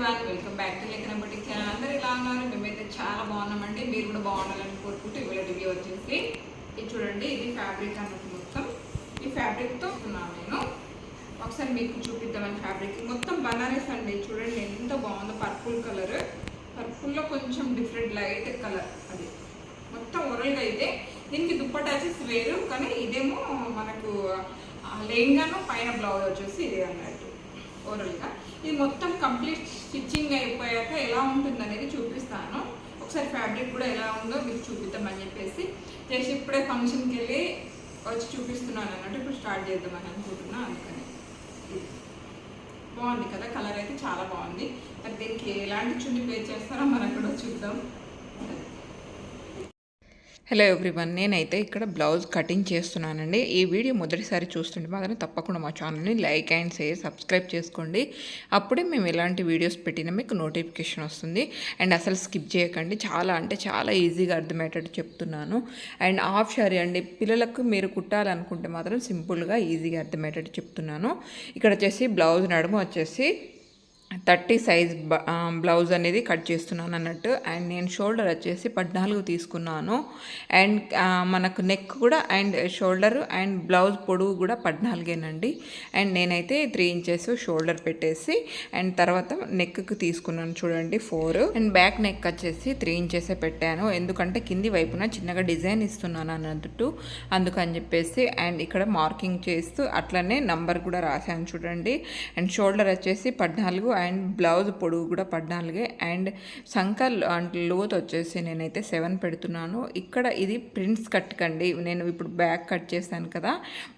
Everyone, welcome back to లేఖన boutique channel. అందరూ ఎలా ఉన్నారు? మేమైతే చాలా బాగున్నామండి. మీరు కూడా బాగుండాలని కోరుకుంటూ ఇవాళ రివ్యూ వచ్చేసి ఇది చూడండి. ఇది ఫ్యాబ్రిక్ అన్నట్టు మొత్తం ఈ ఫ్యాబ్రిక్తో ఉన్నాను నేను. ఒకసారి మీకు చూపిద్దామని ఫ్యాబ్రిక్ మొత్తం బనారస్ అండి. చూడండి ఎంత బాగుందో. పర్పుల్ కలర్, పర్పుల్లో కొంచెం డిఫరెంట్ లైట్ కలర్. అది మొత్తం ఓరల్గా అయితే దీనికి దుప్పట్టా వచ్చేసి వేరు, కానీ ఇదేమో మనకు లెహంగాను పైన బ్లౌజ్ వచ్చేసి ఇదే అన్నట్టు ఓరల్గా. ఇది మొత్తం కంప్లీట్ స్టిచ్చింగ్ అయిపోయాక ఎలా ఉంటుంది అనేది చూపిస్తాను. ఒకసారి ఫ్యాబ్రిక్ కూడా ఎలా ఉందో మీకు చూపిద్దామని చెప్పేసి జస్ట్ ఇప్పుడే ఫంక్షన్కి వెళ్ళి వచ్చి చూపిస్తున్నాను అన్నట్టు. ఇప్పుడు స్టార్ట్ చేద్దామని అనుకుంటున్నాను. అందుకని బాగుంది కదా, కలర్ అయితే చాలా బాగుంది. మరి దీనికి ఎలాంటి చున్నీ పే చేస్తారో మనం కూడా చూద్దాం. హలో ఎవ్రీవన్, నేనైతే ఇక్కడ బ్లౌజ్ కటింగ్ చేస్తున్నానండి. ఈ వీడియో మొదటిసారి చూస్తుంటే మాత్రం తప్పకుండా మా ఛానల్ని లైక్ అండ్ షేర్ సబ్స్క్రైబ్ చేసుకోండి. అప్పుడే మేము ఎలాంటి వీడియోస్ పెట్టినా మీకు నోటిఫికేషన్ వస్తుంది. అండ్ అసలు స్కిప్ చేయకండి. చాలా అంటే చాలా ఈజీగా అర్థమయ్యేటట్టు చెప్తున్నాను. అండ్ హాఫ్ శారీ అండి, పిల్లలకు మీరు కుట్టాలనుకుంటే మాత్రం సింపుల్గా ఈజీగా అర్థమయ్యేటట్టు చెప్తున్నాను. ఇక్కడ వచ్చేసి బ్లౌజ్ నడుము వచ్చేసి 30 సైజ్ బ్లౌజ్ అనేది కట్ చేస్తున్నాను అన్నట్టు. అండ్ నేను షోల్డర్ వచ్చేసి 14 తీసుకున్నాను. అండ్ మనకు నెక్ కూడా అండ్ షోల్డర్ అండ్ బ్లౌజ్ పొడవు కూడా 14ఏనండి. అండ్ నేనైతే 3 ఇంచెస్ షోల్డర్ పెట్టేసి అండ్ తర్వాత నెక్కి తీసుకున్నాను చూడండి 4. అండ్ బ్యాక్ నెక్ వచ్చేసి 3 ఇంచెసే పెట్టాను, ఎందుకంటే కింది వైపున చిన్నగా డిజైన్ ఇస్తున్నాను అన్నట్టు, అందుకని చెప్పేసి. అండ్ ఇక్కడ మార్కింగ్ చేస్తూ అట్లనే నంబర్ కూడా రాశాను చూడండి. అండ్ షోల్డర్ వచ్చేసి 14 అండ్ బ్లౌజ్ పొడవు కూడా 14. అండ్ సంకల్ అంటే లోత్ వచ్చేసి నేనైతే 7 పెడుతున్నాను. ఇక్కడ ఇది ప్రిన్స్ కట్ కండి. నేను ఇప్పుడు బ్యాక్ కట్ చేశాను కదా,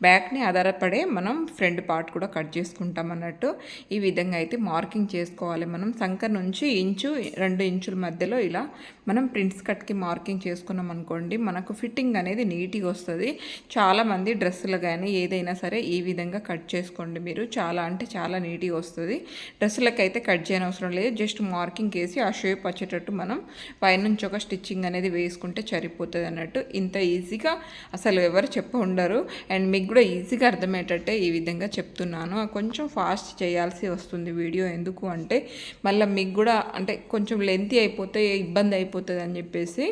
బ్యాక్ని ఆధారపడే మనం ఫ్రంట్ పార్ట్ కూడా కట్ చేసుకుంటాం అన్నట్టు. ఈ విధంగా అయితే మార్కింగ్ చేసుకోవాలి. మనం సంకర్ నుంచి 1-2 ఇంచుల మధ్యలో ఇలా మనం ప్రిన్స్ కట్కి మార్కింగ్ చేసుకున్నాం అనుకోండి, మనకు ఫిట్టింగ్ అనేది నీట్గా వస్తుంది. చాలామంది డ్రెస్సులు కానీ ఏదైనా సరే ఈ విధంగా కట్ చేసుకోండి మీరు. చాలా అంటే చాలా నీట్గా వస్తుంది. డ్రెస్సులకు అయితే కట్ చేయని అవసరం లేదు. జస్ట్ మార్కింగ్ వేసి ఆ షేప్ వచ్చేటట్టు మనం పైనుంచి ఒక స్టిచ్చింగ్ అనేది వేసుకుంటే సరిపోతుంది అన్నట్టు. ఇంత ఈజీగా అసలు ఎవరు ఉండరు. అండ్ మీకు కూడా ఈజీగా అర్థమయ్యేటట్టే ఈ విధంగా చెప్తున్నాను. కొంచెం ఫాస్ట్ చేయాల్సి వస్తుంది వీడియో, ఎందుకు అంటే మళ్ళీ మీకు కూడా అంటే కొంచెం లెంతీ అయిపోతే ఇబ్బంది అయిపోతుంది అని చెప్పేసి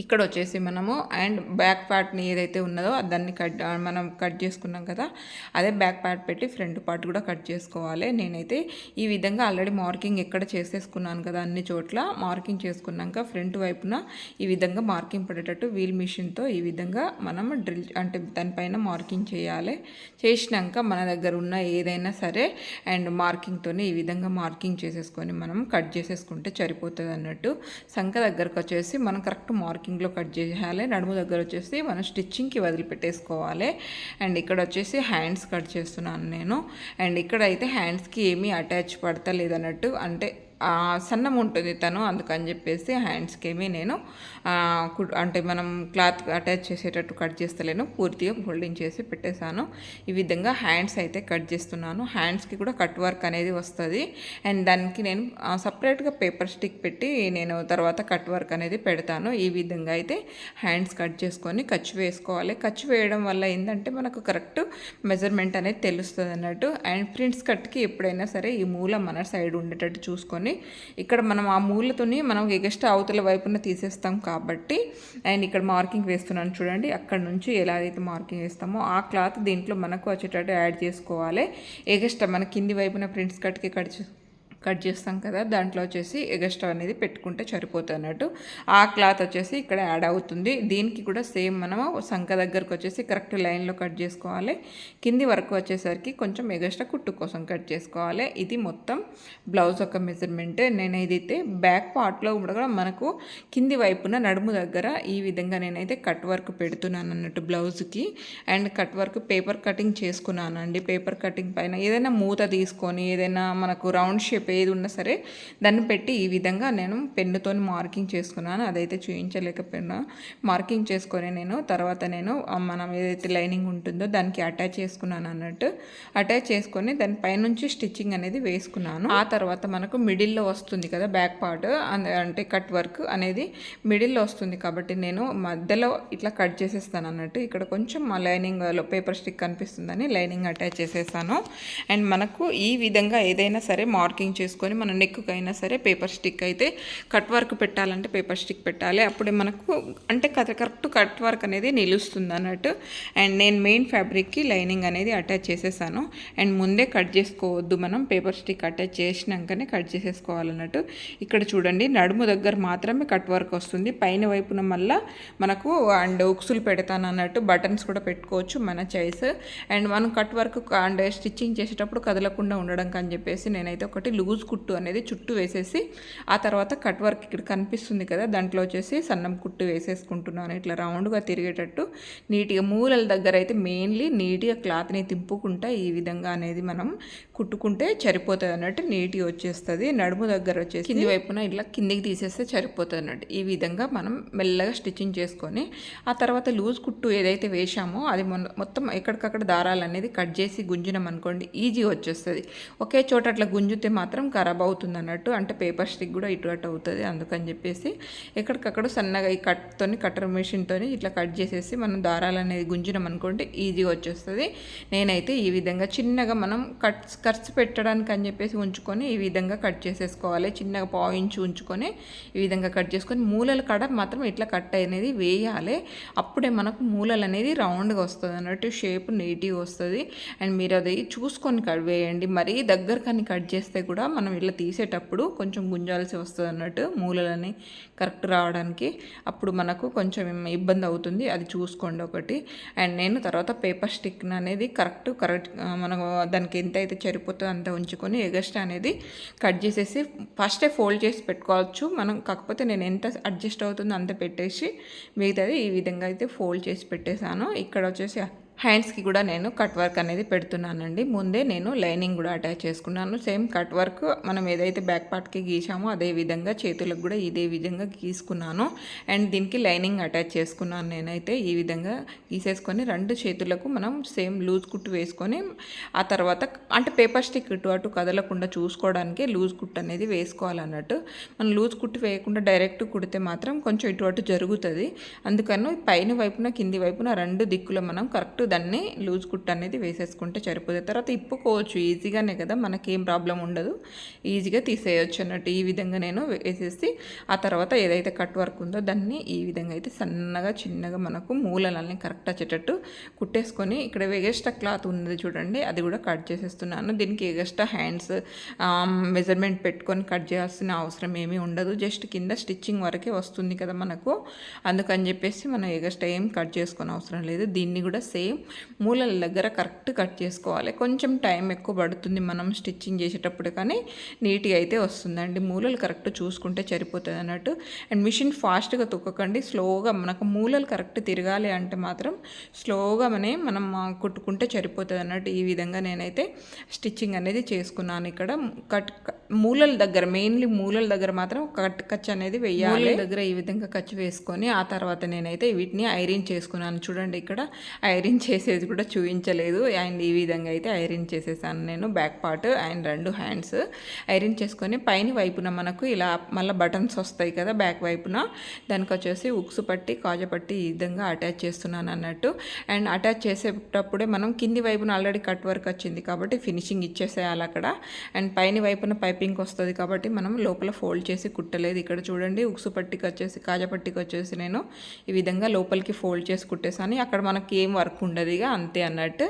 ఇక్కడ వచ్చేసి మనము అండ్ బ్యాక్ పార్ట్ని ఏదైతే ఉన్నదో దాన్ని మనం కట్ చేసుకున్నాం కదా, అదే బ్యాక్ పార్ట్ పెట్టి ఫ్రంట్ పార్ట్ కూడా కట్ చేసుకోవాలి. నేనైతే ఈ విధంగా ఆల్రెడీ మార్కింగ్ ఎక్కడ చేసేసుకున్నాను కదా, అన్ని చోట్ల మార్కింగ్ చేసుకున్నాక ఫ్రంట్ వైపున ఈ విధంగా మార్కింగ్ పడేటట్టు వీల్ మిషన్తో ఈ విధంగా మనం డ్రిల్ అంటే దానిపైన మార్కింగ్ చేయాలి. చేసినాక మన దగ్గర ఉన్న ఏదైనా సరే అండ్ మార్కింగ్తో ఈ విధంగా మార్కింగ్ చేసేసుకొని మనం కట్ చేసేసుకుంటే సరిపోతుంది అన్నట్టు. సంఖ దగ్గరకు వచ్చేసి మనం కరెక్ట్ మార్కింగ్లో కట్ చేయాలి. నడుము దగ్గర వచ్చేసి మనం స్టిచ్చింగ్కి వదిలిపెట్టేసుకోవాలి. అండ్ ఇక్కడ వచ్చేసి హ్యాండ్స్ కట్ చేస్తున్నాను నేను. అండ్ ఇక్కడ అయితే హ్యాండ్స్కి ఏమీ అటాచ్ పడతా లేదన్నట్టు, అంటే సన్నం ఉంటుంది తను, అందుకని చెప్పేసి హ్యాండ్స్కి ఏమీ నేను అంటే మనం క్లాత్ అటాచ్ చేసేటట్టు కట్ చేస్తలేను, పూర్తిగా ఫోల్డింగ్ చేసి పెట్టేశాను. ఈ విధంగా హ్యాండ్స్ అయితే కట్ చేస్తున్నాను. హ్యాండ్స్కి కూడా కట్ వర్క్ అనేది వస్తుంది. అండ్ దానికి నేను సపరేట్గా పేపర్ స్టిక్ పెట్టి నేను తర్వాత కట్ వర్క్ అనేది పెడతాను. ఈ విధంగా అయితే హ్యాండ్స్ కట్ చేసుకొని ఖర్చు వేసుకోవాలి. ఖర్చు వేయడం వల్ల ఏంటంటే మనకు కరెక్ట్ మెజర్మెంట్ అనేది తెలుస్తుంది అన్నట్టు. అండ్ ప్రింట్స్ కట్కి ఎప్పుడైనా సరే ఈ మూల మన సైడ్ ఉండేటట్టు చూసుకొని ఇక్కడ మనం ఆ మూలతోని మనం ఎగస్ట్రా అవతల వైపున తీసేస్తాం కాబట్టి. అండ్ ఇక్కడ మార్కింగ్ వేస్తున్నాను చూడండి. అక్కడ నుంచి ఎలాగైతే మార్కింగ్ వేస్తామో ఆ క్లాత్ దీంట్లో మనకు వచ్చేటట్టు యాడ్ చేసుకోవాలి. ఎగస్ట్రా మన కింది వైపున ప్రింట్స్ కట్కి కట్ చేస్తాం కదా, దాంట్లో వచ్చేసి ఎగస్ట్రా అనేది పెట్టుకుంటే సరిపోతుంది అన్నట్టు. ఆ క్లాత్ వచ్చేసి ఇక్కడ యాడ్ అవుతుంది. దీనికి కూడా సేమ్ మనము సంఖ దగ్గరకు వచ్చేసి కరెక్ట్ లైన్లో కట్ చేసుకోవాలి. కింది వరకు వచ్చేసరికి కొంచెం ఎగస్ట్రా కుట్టు కోసం కట్ చేసుకోవాలి. ఇది మొత్తం బ్లౌజ్ యొక్క మెజర్మెంట్. నేను ఏదైతే బ్యాక్ పార్ట్లో కూడా మనకు కింది వైపున నడుము దగ్గర ఈ విధంగా నేనైతే కట్ వర్క్ పెడుతున్నాను అన్నట్టు బ్లౌజ్కి. And cut work paper cutting చేసుకున్నాను అండి. పేపర్ కటింగ్ పైన ఏదైనా మూత తీసుకొని ఏదైనా మనకు రౌండ్ షేప్ ఏది ఉన్నా సరే దాన్ని పెట్టి ఈ విధంగా నేను పెన్నుతో మార్కింగ్ చేసుకున్నాను. అదైతే చూపించలేకపోయినా మార్కింగ్ చేసుకొని నేను తర్వాత నేను మనం ఏదైతే లైనింగ్ ఉంటుందో దానికి అటాచ్ చేసుకున్నాను అన్నట్టు. అటాచ్ చేసుకొని దాని పైనుంచి స్టిచ్చింగ్ అనేది వేసుకున్నాను. ఆ తర్వాత మనకు మిడిల్లో వస్తుంది కదా బ్యాక్ పార్ట్, అంటే కట్ వర్క్ అనేది మిడిల్లో వస్తుంది కాబట్టి నేను మధ్యలో ఇట్లా కట్ చేసేస్తాను అన్నట్టు. ఇక్కడ కొంచెం మా లైనింగ్లో పేపర్ స్టిక్ కనిపిస్తుందని లైనింగ్ అటాచ్ చేసేసాను. అండ్ మనకు ఈ విధంగా ఏదైనా సరే మార్కింగ్ చేసుకొని మన నెక్కు అయినా సరే పేపర్ స్టిక్ అయితే కట్ వర్క్ పెట్టాలంటే పేపర్ స్టిక్ పెట్టాలి. అప్పుడే మనకు అంటే కరెక్ట్ కట్ వర్క్ అనేది నిలుస్తుంది అన్నట్టు. అండ్ నేను మెయిన్ ఫ్యాబ్రిక్కి లైనింగ్ అనేది అటాచ్ చేసేసాను. అండ్ ముందే కట్ చేసుకోవద్దు, మనం పేపర్ స్టిక్ అటాచ్ చేసినాకనే కట్ చేసేసుకోవాలన్నట్టు. ఇక్కడ చూడండి నడుము దగ్గర మాత్రమే కట్ వర్క్ వస్తుంది, పైన వైపున మళ్ళీ మనకు అండ్ ఉక్సులు పెడతాను అన్నట్టు. బటన్స్ కూడా పెట్టుకోవచ్చు మన చాయిస్. అండ్ మనం కట్ వర్క్ అండ్ స్టిచ్చింగ్ చేసేటప్పుడు కదలకుండా ఉండడం అని చెప్పేసి నేనైతే ఒకటి లూజ్ కుట్టు అనేది చుట్టూ వేసేసి ఆ తర్వాత కట్ వర్క్ ఇక్కడ కనిపిస్తుంది కదా దాంట్లో వచ్చేసి సన్నం కుట్టు వేసేసుకుంటున్నాను. ఇట్లా రౌండ్గా తిరిగేటట్టు నీట్గా మూలల దగ్గర అయితే మెయిన్లీ నీట్గా క్లాత్ని తింపుకుంటా ఈ విధంగా అనేది మనం కుట్టుకుంటే సరిపోతుంది అన్నట్టు. నీట్గా వచ్చేస్తుంది. నడుము దగ్గర వచ్చేసి కింది వైపున ఇట్లా కిందికి తీసేస్తే సరిపోతుంది అన్నట్టు. ఈ విధంగా మనం మెల్లగా స్టిచ్చింగ్ చేసుకొని ఆ తర్వాత లూజ్ కుట్టు ఏదైతే వేసామో అది మొత్తం ఎక్కడికక్కడ దారాలు అనేది కట్ చేసి గుంజినాం అనుకోండి ఈజీ వచ్చేస్తుంది. ఒకే చోట అట్లా గుంజితే మాత్రం ఖరాబ్ అవుతుంది అన్నట్టు, అంటే పేపర్ స్టిక్ కూడా ఇటు అటు అవుతుంది. అందుకని చెప్పేసి ఎక్కడికక్కడ సన్నగా ఈ కట్టర్ మెషిన్తో ఇట్లా కట్ చేసేసి మనం దారాలు అనేది గుంజినాం అనుకోండి ఈజీగా వచ్చేస్తుంది. నేనైతే ఈ విధంగా చిన్నగా మనం ఖర్చు పెట్టడానికి అని చెప్పేసి ఉంచుకొని ఈ విధంగా కట్ చేసేసుకోవాలి. చిన్నగా పావు ఇంచు ఉంచుకొని ఈ విధంగా కట్ చేసుకొని మూలల కడ మాత్రం ఇట్లా కట్ అనేది వేయాలి. అప్పుడే మనకు మూలలు అనేది రౌండ్గా వస్తుంది అన్నట్టు, షేప్ నీట్గా వస్తుంది. అండ్ మీరు అది చూసుకొని కట్ వేయండి. మరీ దగ్గర కానీ కట్ చేస్తే కూడా మనం ఇట్లా తీసేటప్పుడు కొంచెం గుంజాల్సి వస్తుంది అన్నట్టు, మూలలని కరెక్ట్ రావడానికి. అప్పుడు మనకు కొంచెం ఇబ్బంది అవుతుంది, అది చూసుకోండి ఒకటి. అండ్ నేను తర్వాత పేపర్ స్టిక్ అనేది కరెక్ట్ మనం దానికి ఎంత అయితే సరిపోతుందో అంత ఉంచుకొని ఎగస్ట్రా అనేది కట్ చేసేసి ఫస్టే ఫోల్డ్ చేసి పెట్టుకోవచ్చు మనం. కాకపోతే నేను ఎంత అడ్జస్ట్ అవుతుందో అంత పెట్టేసి మిగతాది ఈ విధంగా అయితే ఫోల్డ్ చేసి పెట్టేశాను. ఇక్కడ వచ్చేసి హ్యాండ్స్కి కూడా నేను కట్ వర్క్ అనేది పెడుతున్నానండి. ముందే నేను లైనింగ్ కూడా అటాచ్ చేసుకున్నాను. సేమ్ కట్ వర్క్ మనం ఏదైతే బ్యాక్ పార్ట్కి గీసామో అదే విధంగా చేతులకు కూడా ఇదే విధంగా గీసుకున్నాను. అండ్ దీనికి లైనింగ్ అటాచ్ చేసుకున్నాను. నేనైతే ఈ విధంగా గీసేసుకొని రెండు చేతులకు మనం సేమ్ లూజ్ కుట్టు వేసుకొని ఆ తర్వాత అంటే పేపర్ స్టిక్ ఇటు అటు కదలకుండా చూసుకోవడానికి లూజ్ కుట్టు అనేది వేసుకోవాలన్నట్టు. మనం లూజ్ కుట్టు వేయకుండా డైరెక్ట్ కుడితే మాత్రం కొంచెం ఇటు అటు జరుగుతుంది. అందుకని పైన వైపున కింది వైపున రెండు దిక్కులో మనం కరెక్ట్ దాన్ని లూజ్ కుట్ అనేది వేసేసుకుంటే సరిపోతుంది. తర్వాత ఇప్పుకోవచ్చు ఈజీగానే కదా, మనకేం ప్రాబ్లం ఉండదు, ఈజీగా తీసేయచ్చు అన్నట్టు. ఈ విధంగా నేను వేసేసి ఆ తర్వాత ఏదైతే కట్ వర్క్ ఉందో దాన్ని ఈ విధంగా అయితే సన్నగా చిన్నగా మనకు మూలలన్నీ కరెక్ట్ వచ్చేటట్టు కుట్టేసుకొని ఇక్కడ ఎగస్ట్రా క్లాత్ ఉన్నది చూడండి అది కూడా కట్ చేసేస్తున్నాను. దీనికి ఎగస్ట్రా హ్యాండ్స్ మెజర్మెంట్ పెట్టుకొని కట్ చేయాల్సిన అవసరం ఏమీ ఉండదు. జస్ట్ కింద స్టిచ్చింగ్ వరకే వస్తుంది కదా మనకు, అందుకని చెప్పేసి మనం ఎగస్ట్రా ఏం కట్ చేసుకొని అవసరం లేదు. దీన్ని కూడా సేమ్ మూలల దగ్గర కరెక్ట్ కట్ చేసుకోవాలి. కొంచెం టైం ఎక్కువ పడుతుంది మనం స్టిచ్చింగ్ చేసేటప్పుడు, కానీ నీట్గా అయితే వస్తుందండి. మూలలు కరెక్ట్ చూసుకుంటే సరిపోతుంది అన్నట్టు. అండ్ మిషన్ ఫాస్ట్గా తొక్కకండి, స్లోగా మనకు మూలలు కరెక్ట్ తిరగాలి అంటే మాత్రం స్లోగా మనం కుట్టుకుంటే సరిపోతుంది అన్నట్టు. ఈ విధంగా నేనైతే స్టిచ్చింగ్ అనేది చేసుకున్నాను. ఇక్కడ మూలల దగ్గర మెయిన్లీ మూలల దగ్గర మాత్రం ఖర్చు అనేది వేయాలి. దగ్గర ఈ విధంగా ఖర్చు వేసుకొని ఆ తర్వాత నేనైతే వీటిని ఐరన్ చేసుకున్నాను. చూడండి ఇక్కడ ఐరన్ చేసేది కూడా చూపించలేదు. అండ్ ఈ విధంగా అయితే ఐరన్ చేసేసాను నేను బ్యాక్ పార్ట్ అండ్ రెండు హ్యాండ్స్ ఐరన్ చేసుకొని పైన వైపున మనకు ఇలా మళ్ళీ బటన్స్ వస్తాయి కదా బ్యాక్ వైపున, దానికి వచ్చేసి ఉక్సు పట్టి కాజా పట్టి ఈ విధంగా అటాచ్ చేస్తున్నాను అన్నట్టు. అండ్ అటాచ్ చేసేటప్పుడే మనం కింది వైపున ఆల్రెడీ కట్ వర్క్ వచ్చింది కాబట్టి ఫినిషింగ్ ఇచ్చేసేయాలి అక్కడ. అండ్ పైన వైపున పైపింగ్ వస్తుంది కాబట్టి మనం లోపల ఫోల్డ్ చేసి కుట్టలేదు. ఇక్కడ చూడండి ఉక్సు పట్టికి వచ్చేసి కాజా పట్టికి వచ్చేసి నేను ఈ విధంగా లోపలికి ఫోల్డ్ చేసి కుట్టేసాను. అక్కడ మనకి ఏం వర్క్ ఉండదు ఇక అంతే అన్నట్టు.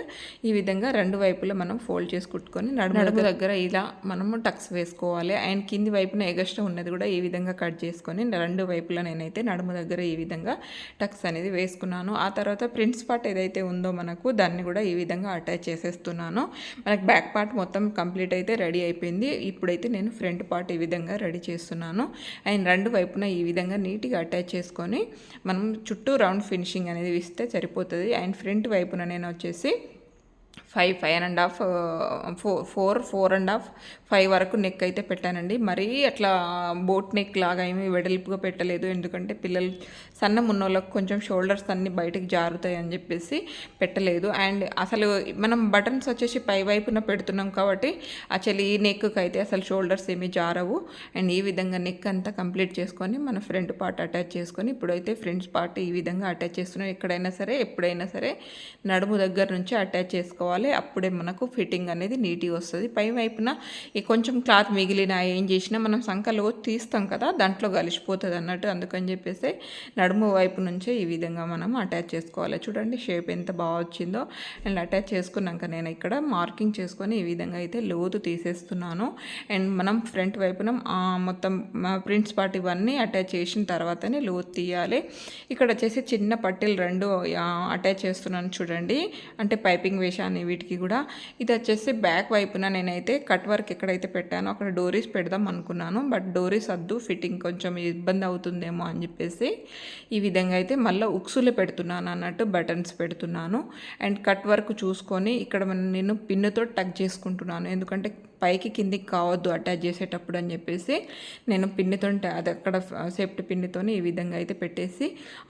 ఈ విధంగా రెండు వైపులా మనం ఫోల్డ్ చేసి కుట్టుకొని నడుము దగ్గర ఇలా మనము టక్స్ వేసుకోవాలి. అండ్ కింది వైపున ఎగస్ట్రా ఉన్నది కూడా ఈ విధంగా కట్ చేసుకొని రెండు వైపులా నేనైతే నడుము దగ్గర ఈ విధంగా టక్స్ అనేది వేసుకున్నాను. ఆ తర్వాత ప్రిన్స్ పార్ట్ ఏదైతే ఉందో మనకు దాన్ని కూడా ఈ విధంగా అటాచ్ చేసేస్తున్నాను. మనకు బ్యాక్ పార్ట్ మొత్తం కంప్లీట్ అయితే రెడీ అయిపోయింది. ఇప్పుడైతే నేను ఫ్రంట్ పార్ట్ ఈ విధంగా రెడీ చేస్తున్నాను. అండ్ రెండు వైపున ఈ విధంగా నీట్గా అటాచ్ చేసుకొని మనం చుట్టూ రౌండ్ ఫినిషింగ్ అనేది ఇస్తే సరిపోతుంది. అండ్ ఫ్రంట్ వైపున నేను వచ్చేసి 5.5 4.5 5 వరకు నెక్ అయితే పెట్టానండి. మరీ అట్లా బోట్ నెక్ లాగా ఏమీ వెడల్పుగా పెట్టలేదు, ఎందుకంటే పిల్లలు సన్నం ఉన్నోళ్ళకి కొంచెం షోల్డర్స్ అన్నీ బయటకు జారుతాయి అని చెప్పేసి పెట్టలేదు. అండ్ అసలు మనం బటన్స్ వచ్చేసి పై వైపున పెడుతున్నాం కాబట్టి అసలు ఈ నెక్కి అయితే అసలు షోల్డర్స్ ఏమీ జారవు. అండ్ ఈ విధంగా నెక్ అంతా కంప్లీట్ చేసుకొని మన ఫ్రంట్ పార్ట్ అటాచ్ చేసుకొని ఇప్పుడైతే ఫ్రంట్ పార్ట్ ఈ విధంగా అటాచ్ చేస్తున్నాం. ఎక్కడైనా సరే ఎప్పుడైనా సరే నడుము దగ్గర నుంచి అటాచ్ చేసుకోవాలి. చేసుకోవాలి. అప్పుడే మనకు ఫిట్టింగ్ అనేది నీట్గా వస్తుంది. పై వైపున ఈ కొంచెం క్లాత్ మిగిలిన ఏం చేసినా మనం సంకలో తీస్తాం కదా, దాంట్లో కలిసిపోతుంది అన్నట్టు. అందుకని చెప్పేసి నడుము వైపు నుంచే ఈ విధంగా మనం అటాచ్ చేసుకోవాలి. చూడండి షేప్ ఎంత బాగా వచ్చిందో. అండ్ అటాచ్ చేసుకున్నాక నేను ఇక్కడ మార్కింగ్ చేసుకొని ఈ విధంగా అయితే లోతు తీసేస్తున్నాను. అండ్ మనం ఫ్రంట్ వైపున మొత్తం ప్రింట్స్ పార్ట్ ఇవన్నీ అటాచ్ చేసిన తర్వాతనే లోతు తీయాలి. ఇక్కడ వచ్చేసి చిన్న పట్టీలు 2 అటాచ్ చేస్తున్నాను చూడండి, అంటే పైపింగ్ వేసాను వీటికి కూడా. ఇది వచ్చేసి బ్యాక్ వైపున నేనైతే కట్ వర్క్ ఎక్కడైతే పెట్టానో అక్కడ డోరీస్ పెడదాం అనుకున్నాను, బట్ డోరీస్ వద్దు, ఫిట్టింగ్ కొంచెం ఇబ్బంది అవుతుందేమో అని చెప్పేసి ఈ విధంగా అయితే మళ్ళీ ఉక్సులు పెడుతున్నాను అన్నట్టు, బటన్స్ పెడుతున్నాను. అండ్ కట్ వర్క్ చూసుకొని ఇక్కడ నేను పిన్నుతో టక్ చేసుకుంటున్నాను, ఎందుకంటే పైకి కిందికి కావద్దు అటాచ్ చేసేటప్పుడు అని చెప్పేసి నేను పిన్నుతో అది అక్కడ సేఫ్టీ పిన్నుతోని ఈ విధంగా అయితే పెట్టేసి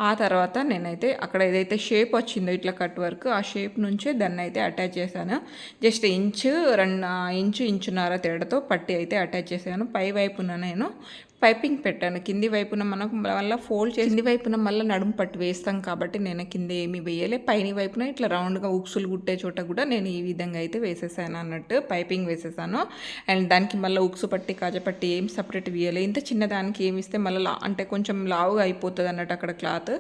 ఆ తర్వాత నేనైతే అక్కడ ఏదైతే షేప్ వచ్చిందో ఇట్లా కట్ వర్క్, ఆ షేప్ నుంచే దాన్ని అయితే అటాచ్ చేశాను. జస్ట్ ఇంచున్నర తేడాతో పట్టి అయితే అటాచ్ చేశాను. పై వైపున నేను పైపింగ్ పెట్టాను. కింది వైపున మనకు మళ్ళీ ఫోల్డ్ చేసి కింది వైపున మళ్ళీ నడుము పట్టు వేస్తాం కాబట్టి నేను కింద ఏమీ వేయలే. పైన వైపున ఇట్లా రౌండ్గా ఉక్సులు కుట్టే చోట కూడా నేను ఈ విధంగా అయితే వేసేసాను అన్నట్టు, పైపింగ్ వేసేసాను. అండ్ దానికి మళ్ళీ ఉక్సు పట్టి కాజపట్టి ఏం సపరేట్ వేయలే. ఇంత చిన్నదానికి ఏమి ఇస్తే మళ్ళీ అంటే కొంచెం లావుగా అయిపోతుంది అన్నట్టు అక్కడ క్లాత్,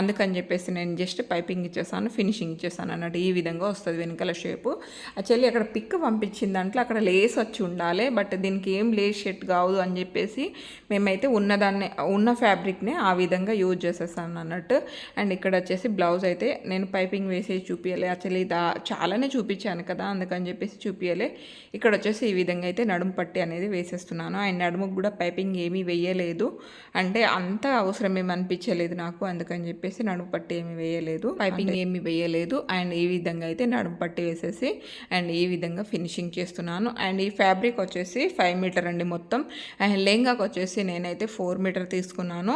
అందుకని చెప్పేసి నేను జస్ట్ పైపింగ్ ఇచ్చేసాను, ఫినిషింగ్ ఇచ్చేసాను అన్నట్టు. ఈ విధంగా వస్తుంది వెనకాల షేపు. యాక్చువల్లీ అక్కడ పిక్ పంపించిన దాంట్లో అక్కడ లేస్ వచ్చి ఉండాలి, బట్ దీనికి ఏం లేస్ షెట్ కావద్దు అని చెప్పేసి మేమైతే ఉన్న ఫ్యాబ్రిక్నే ఆ విధంగా యూజ్ చేసేసాను అన్నట్టు. అండ్ ఇక్కడ వచ్చేసి బ్లౌజ్ అయితే నేను పైపింగ్ వేసి చూపించలే, యాక్చువల్లీ చాలానే చూపించాను కదా, అందుకని చెప్పేసి చూపించలే. ఇక్కడ వచ్చేసి ఈ విధంగా అయితే నడుము పట్టి అనేది వేసేస్తున్నాను. అండ్ నడుముకు కూడా పైపింగ్ ఏమీ వేయలేదు, అంటే అంత అవసరం ఏమి అనిపించలేదు నాకు, అందుకని చెప్పేసి నడుము పట్టి ఏమీ వేయలేదు, పైపింగ్ ఏమీ వేయలేదు. అండ్ ఈ విధంగా అయితే నడుము పట్టి వేసేసి అండ్ ఈ విధంగా ఫినిషింగ్ చేస్తున్నాను. అండ్ ఈ ఫ్యాబ్రిక్ వచ్చేసి 5 మీటర్ అండి మొత్తం. అండ్ లెహంగాకి వచ్చేసి నేనైతే 4 మీటర్ తీసుకున్నాను.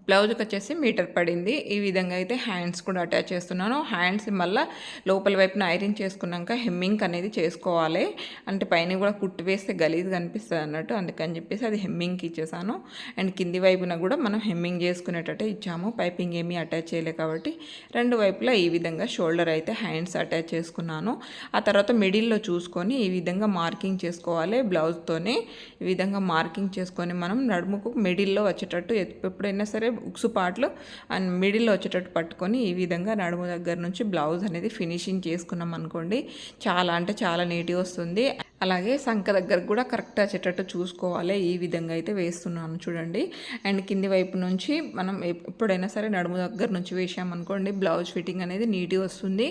బ్లౌజ్కి వచ్చేసి మీటర్ పడింది. ఈ విధంగా అయితే హ్యాండ్స్ కూడా అటాచ్ చేస్తున్నాను. హ్యాండ్స్ మళ్ళీ లోపల వైపున ఐరన్ చేసుకున్నాక హెమ్మింగ్ అనేది చేసుకోవాలి, అంటే పైన కూడా కుట్టు వేస్తే గలీజ్ కనిపిస్తుంది అన్నట్టు, అందుకని చెప్పేసి అది హెమ్మింగ్కి ఇచ్చేసాను. అండ్ కింది వైపున కూడా మనం హెమ్మింగ్ చేసుకునేటట్టే ఇచ్చాము, పైపింగ్ ఏమీ అటాచ్ చేయలేదు కాబట్టి. 2 వైపులా ఈ విధంగా షోల్డర్ అయితే హ్యాండ్స్ అటాచ్ చేసుకున్నాను. ఆ తర్వాత మిడిల్లో చూసుకొని ఈ విధంగా మార్కింగ్ చేసుకోవాలి బ్లౌజ్తోనే. ఈ విధంగా మార్కింగ్ చేసుకొని మనం నడుముకు మిడిల్లో వచ్చేటట్టు ఎప్పుడైనా సరే ఉక్సు పార్ట్లు అండ్ మిడిల్లో వచ్చేటట్టు పట్టుకొని ఈ విధంగా నడుము దగ్గర నుంచి బ్లౌజ్ అనేది ఫినిషింగ్ చేసుకున్నాం అనుకోండి, చాలా అంటే చాలా నీట్గా వస్తుంది. అలాగే సంక దగ్గర కూడా కరెక్ట్ వచ్చేటట్టు చూసుకోవాలి. ఈ విధంగా అయితే వేస్తున్నాను చూడండి. అండ్ కింది వైపు నుంచి మనం ఎప్పుడైనా సరే నడుము దగ్గర నుంచి వేసామనుకోండి బ్లౌజ్ ఫిట్టింగ్ అనేది నీట్గా వస్తుంది.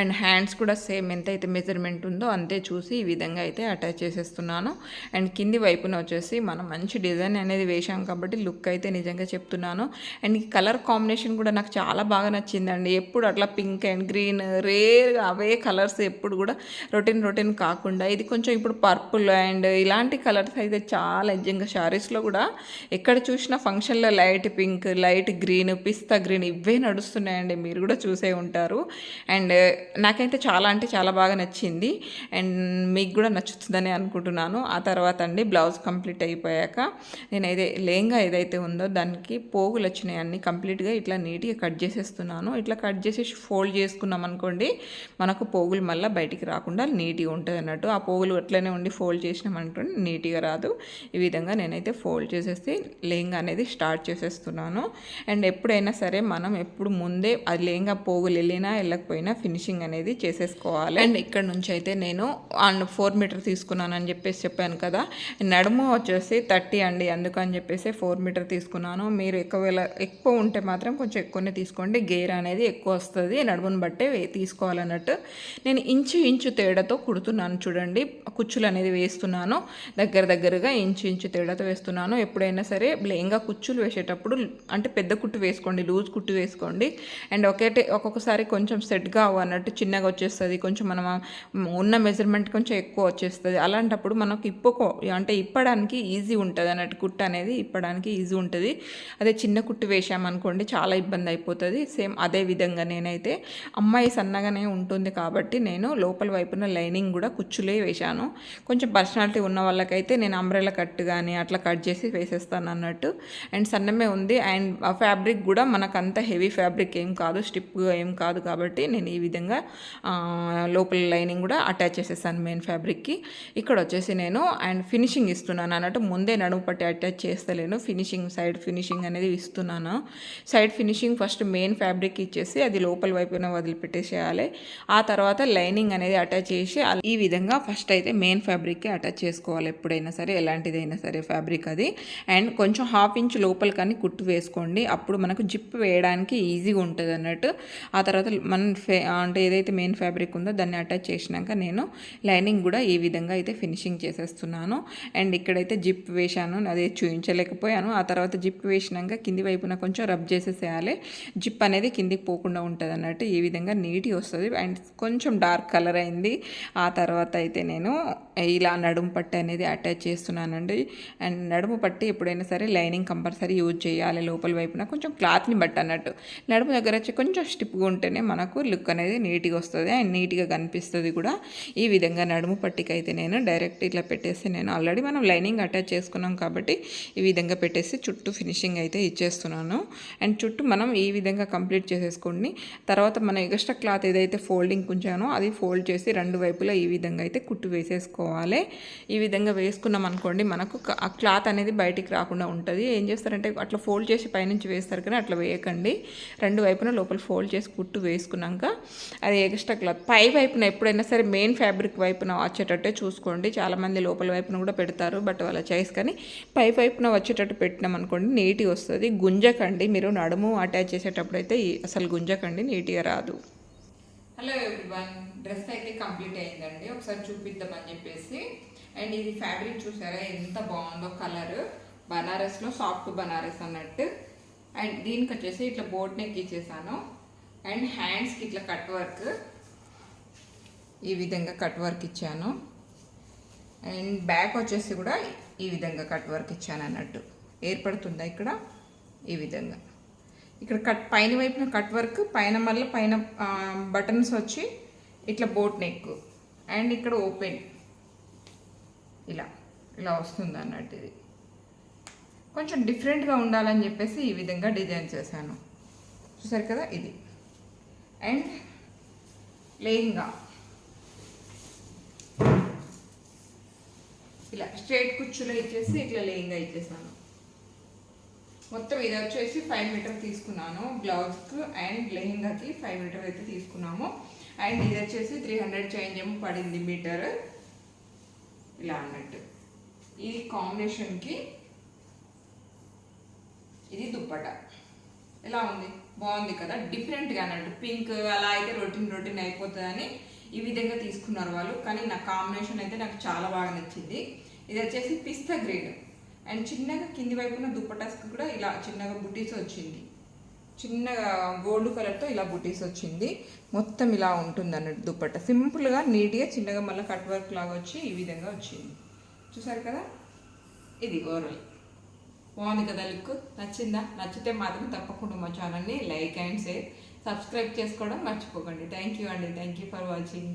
అండ్ హ్యాండ్స్ కూడా సేమ్ ఎంతైతే మెజర్మెంట్ ఉందో అంతే చూసి ఈ విధంగా అయితే అటాచ్ చేసేస్తున్నాను. అండ్ కింది వైపున వచ్చేసి మనం మంచి డిజైన్ అనేది వేసాం కాబట్టి లుక్ అయితే నిజంగా చెప్తున్నాను. అండ్ ఈ కలర్ కాంబినేషన్ కూడా నాకు చాలా బాగా నచ్చిందండి. ఎప్పుడు అట్లా పింక్ అండ్ గ్రీన్ రేర్గా అవే కలర్స్ ఎప్పుడు కూడా రొటీన్ కాకుండా ఇది కొంచెం ఇప్పుడు పర్పుల్ అండ్ ఇలాంటి కలర్స్ అయితే చాలా నిజంగా శారీస్లో కూడా ఎక్కడ చూసినా ఫంక్షన్లో లైట్ పింక్, లైట్ గ్రీన్, పిస్తా గ్రీన్ ఇవే నడుస్తున్నాయండి, మీరు కూడా చూసే ఉంటారు. అండ్ నాకైతే చాలా అంటే చాలా బాగా నచ్చింది అండ్ మీకు కూడా నచ్చుతుందని అనుకుంటున్నాను. ఆ తర్వాత అండి బ్లౌజ్ కంప్లీట్ అయిపోయాక నేనైతే లెహంగా ఏదైతే ఉందో దానికి పోగులు వచ్చినాయి అన్నీ కంప్లీట్గా ఇట్లా నీట్గా కట్ చేసేస్తున్నాను. ఇట్లా కట్ చేసి ఫోల్డ్ చేసుకున్నాం అనుకోండి మనకు పోగులు మళ్ళీ బయటికి రాకుండా నీట్గా ఉంటుంది అన్నట్టు. ఆ పోగులు అట్లనే ఉండి ఫోల్డ్ చేసినామనుకోండి నీట్గా రాదు. ఈ విధంగా నేనైతే ఫోల్డ్ చేసేసి లెహంగా అనేది స్టార్ట్ చేసేస్తున్నాను. అండ్ ఎప్పుడైనా సరే మనం ఎప్పుడు ముందే అది లెహంగా పోగులు వెళ్ళినా వెళ్ళకపోయినా ఫినిషింగ్ అనేది చేసేసుకోవాలి. అండ్ ఇక్కడ నుంచి అయితే నేను 4 మీటర్ తీసుకున్నానని చెప్పాను కదా, నడుము వచ్చేసి 30 అండి, అందుకని చెప్పేసి 4 మీటర్ తీసుకున్నాను. మీరు ఎక్కువ ఉంటే మాత్రం కొంచెం ఎక్కువనే తీసుకోండి, గేర్ అనేది ఎక్కువ వస్తుంది, నడుమును బట్టే తీసుకోవాలన్నట్టు. నేను ఇంచు తేడాతో కుడుతున్నాను చూడండి, కుచ్చులు అనేది వేస్తున్నాను, దగ్గరగా ఇంచు తేడాతో వేస్తున్నాను. ఎప్పుడైనా సరే లెహంగా కుచ్చులు వేసేటప్పుడు అంటే పెద్ద కుట్టు వేసుకోండి, లూజ్ కుట్టు వేసుకోండి. అండ్ ఒక్కొక్కసారి కొంచెం సెట్గా అన్నట్టు చిన్నగా వచ్చేస్తుంది, కొంచెం మనం ఉన్న మెజర్మెంట్ కొంచెం ఎక్కువ వచ్చేస్తుంది. అలాంటప్పుడు మనకు ఇప్పడానికి ఈజీ ఉంటుంది అన్నట్టు, కుట్టు అనేది ఇప్పడానికి ఈజీ ఉంటుంది. అదే చిన్న కుట్టు వేసామనుకోండి చాలా ఇబ్బంది అయిపోతుంది. సేమ్ అదే విధంగా నేనైతే అమ్మాయి సన్నగానే ఉంటుంది కాబట్టి నేను లోపల వైపున లైనింగ్ కూడా కుచ్చులే వేశాను. వేసుకుంటాను. కొంచెం పర్సనాలిటీ ఉన్న వాళ్ళకైతే నేను అంబ్రెల్లా కట్ కానీ అట్లా కట్ చేసి వేసేస్తాను అన్నట్టు. అండ్ సన్నమే ఉంది. అండ్ ఆ ఫ్యాబ్రిక్ కూడా మనకంత హెవీ ఫ్యాబ్రిక్ ఏం కాదు, స్టిప్గా ఏం కాదు. కాబట్టి నేను ఈ విధంగా లోపల లైనింగ్ కూడా అటాచ్ చేసేసాను మెయిన్ ఫ్యాబ్రిక్కి. ఇక్కడ వచ్చేసి నేను అండ్ ఫినిషింగ్ ఇస్తున్నాను అన్నట్టు. ముందే నడుము పట్టి అటాచ్ చేస్తలేను, ఫినిషింగ్ సైడ్ ఫినిషింగ్ అనేది ఇస్తున్నాను. Side finishing first main fabric ఇచ్చేసి అది లోపల వైపున వదిలిపెట్టేసేయాలి. ఆ తర్వాత లైనింగ్ అనేది అటాచ్ చేసి ఈ విధంగా ఫస్ట్ అయితే మెయిన్ ఫ్యాబ్రిక్కి అటాచ్ చేసుకోవాలి. ఎప్పుడైనా సరే ఎలాంటిదైనా సరే ఫ్యాబ్రిక్ అది. అండ్ కొంచెం 1/2 ఇంచ్ లోపల కానీ కుట్టు వేసుకోండి, అప్పుడు మనకు జిప్ వేయడానికి ఈజీగా ఉంటుంది అన్నట్టు. ఆ తర్వాత మనం అంటే ఏదైతే మెయిన్ ఫ్యాబ్రిక్ ఉందో దాన్ని అటాచ్ చేసినాక నేను లైనింగ్ కూడా ఈ విధంగా అయితే ఫినిషింగ్ చేసేస్తున్నాను. అండ్ ఇక్కడైతే జిప్ వేశాను, అదే చూపించలేకపోయాను. ఆ తర్వాత జిప్ వేసినాక కింది వైపున కొంచెం రబ్ చేసేసేయాలి, జిప్ అనేది కిందికి పోకుండా ఉంటుంది అన్నట్టు. ఈ విధంగా నీట్గా వస్తుంది. అండ్ కొంచెం డార్క్ కలర్ అయింది. ఆ తర్వాత అయితే నేను ఇలా నడుము పట్టి అనేది అటాచ్ చేస్తున్నానండి. అండ్ నడుము పట్టి ఎప్పుడైనా సరే లైనింగ్ కంపల్సరీ యూజ్ చేయాలి లోపల వైపున, కొంచెం క్లాత్ని బట్టి అన్నట్టు. నడుము దగ్గర వచ్చి కొంచెం స్టిప్గా ఉంటేనే మనకు లుక్ అనేది నీట్గా వస్తుంది అండ్ నీట్గా కనిపిస్తుంది కూడా. ఈ విధంగా నడుము పట్టికి అయితే నేను డైరెక్ట్ ఇట్లా పెట్టేసి, నేను ఆల్రెడీ మనం లైనింగ్ అటాచ్ చేసుకున్నాం కాబట్టి ఈ విధంగా పెట్టేసి చుట్టూ ఫినిషింగ్ అయితే ఇచ్చేస్తున్నాను. అండ్ చుట్టూ మనం ఈ విధంగా కంప్లీట్ చేసేసుకోండి. తర్వాత మనం ఎక్స్ట్రా క్లాత్ ఏదైతే ఫోల్డింగ్ ఉంచానో అది ఫోల్డ్ చేసి రెండు వైపులా ఈ విధంగా అయితే కుట్టు వేసేసుకోవాలి. ఈ విధంగా వేసుకున్నాం అనుకోండి, మనకు ఆ క్లాత్ అనేది బయటికి రాకుండా ఉంటుంది. ఏం చేస్తారంటే అట్లా ఫోల్డ్ చేసి పైనుంచి వేస్తారు కానీ అట్లా వేయకండి. రెండు వైపున లోపల ఫోల్డ్ చేసి కుట్టు వేసుకున్నాక అది ఎక్స్ట్రా క్లాత్ పై వైపున ఎప్పుడైనా సరే మెయిన్ ఫ్యాబ్రిక్ వైపున వచ్చేటట్టే చూసుకోండి. చాలామంది లోపల వైపున కూడా పెడతారు, బట్ వాళ్ళ చాయిస్. కానీ పై వైపున వచ్చేటట్టు పెట్టినాం అనుకోండి నీట్గా వస్తుంది. గుంజకండి, మీరు నడుము అటాచ్ చేసేటప్పుడు అయితే అసలు గుంజకండి, నీట్గా రాదు. హలో ఎవ్రీవన్, డ్రెస్ అయితే కంప్లీట్ అయిందండి. ఒకసారి చూపిద్దామని చెప్పేసి. అండ్ ఇది ఫ్యాబ్రిక్ చూసారా ఎంత బాగుందో, కలర్ బనారస్లో సాఫ్ట్ బనారస్ అన్నట్టు. అండ్ దీనికి వచ్చేసి ఇట్లా బోట్ నెక్ ఇచ్చేసాను. అండ్ హ్యాండ్స్కి ఇట్లా కట్ వర్క్, ఈ విధంగా కట్ వర్క్ ఇచ్చాను. అండ్ బ్యాక్ వచ్చేసి కూడా ఈ విధంగా కట్ వర్క్ ఇచ్చాను అన్నట్టు. ఏర్పడుతుందా ఇక్కడ? ఈ విధంగా ఇక్కడ పైన వైపున కట్ వర్క్, పైన మళ్ళీ పైన బటన్స్ వచ్చి ఇట్లా బోట్ నెక్. అండ్ ఇక్కడ ఓపెన్ ఇలా వస్తుంది అన్నట్టు. ఇది కొంచెం డిఫరెంట్గా ఉండాలని చెప్పేసి ఈ విధంగా డిజైన్ చేశాను. చూసారు కదా ఇది. అండ్ లెహంగా ఇలా స్ట్రైట్ కుచ్చులో ఇచ్చేసి ఇట్లా లెహంగా ఇచ్చేసాను. మొత్తం ఇది వచ్చేసి 5 మీటర్ తీసుకున్నాను బ్లౌజ్కు. అండ్ లెహంగాకి 5 మీటర్ అయితే తీసుకున్నాము. అండ్ ఇది వచ్చేసి 300 చేంజ్ ఏమో పడింది మీటర్, ఇలా అన్నట్టు. ఇది కాంబినేషన్కి ఇది దుప్పట ఎలా ఉంది, బాగుంది కదా, డిఫరెంట్గా అన్నట్టు. పింక్ అలా అయితే రొటీన్ అయిపోతుందని ఈ విధంగా తీసుకున్నారు వాళ్ళు. కానీ నా కాంబినేషన్ అయితే నాకు చాలా బాగా నచ్చింది. ఇది వచ్చేసి పిస్తా గ్రీన్. అండ్ చిన్నగా కింది వైపున దుప్పటాస్కి కూడా ఇలా చిన్నగా బుటీస్ వచ్చింది, చిన్నగా గోల్డ్ కలర్తో ఇలా బుటీస్ వచ్చింది. మొత్తం ఇలా ఉంటుంది అన్నట్టు దుప్పట. సింపుల్గా నీట్గా చిన్నగా మళ్ళీ కట్ వర్క్ లాగా వచ్చి ఈ విధంగా వచ్చింది. చూసారు కదా, ఇది ఓవరాల్ బాగుంది కదా లుక్. నచ్చిందా? నచ్చితే మాత్రం తప్పకుండా మా ఛానల్ని లైక్ అండ్ షేర్, సబ్స్క్రైబ్ చేసుకోవడం మర్చిపోకండి. థ్యాంక్ యూ అండి. Thank you for watching.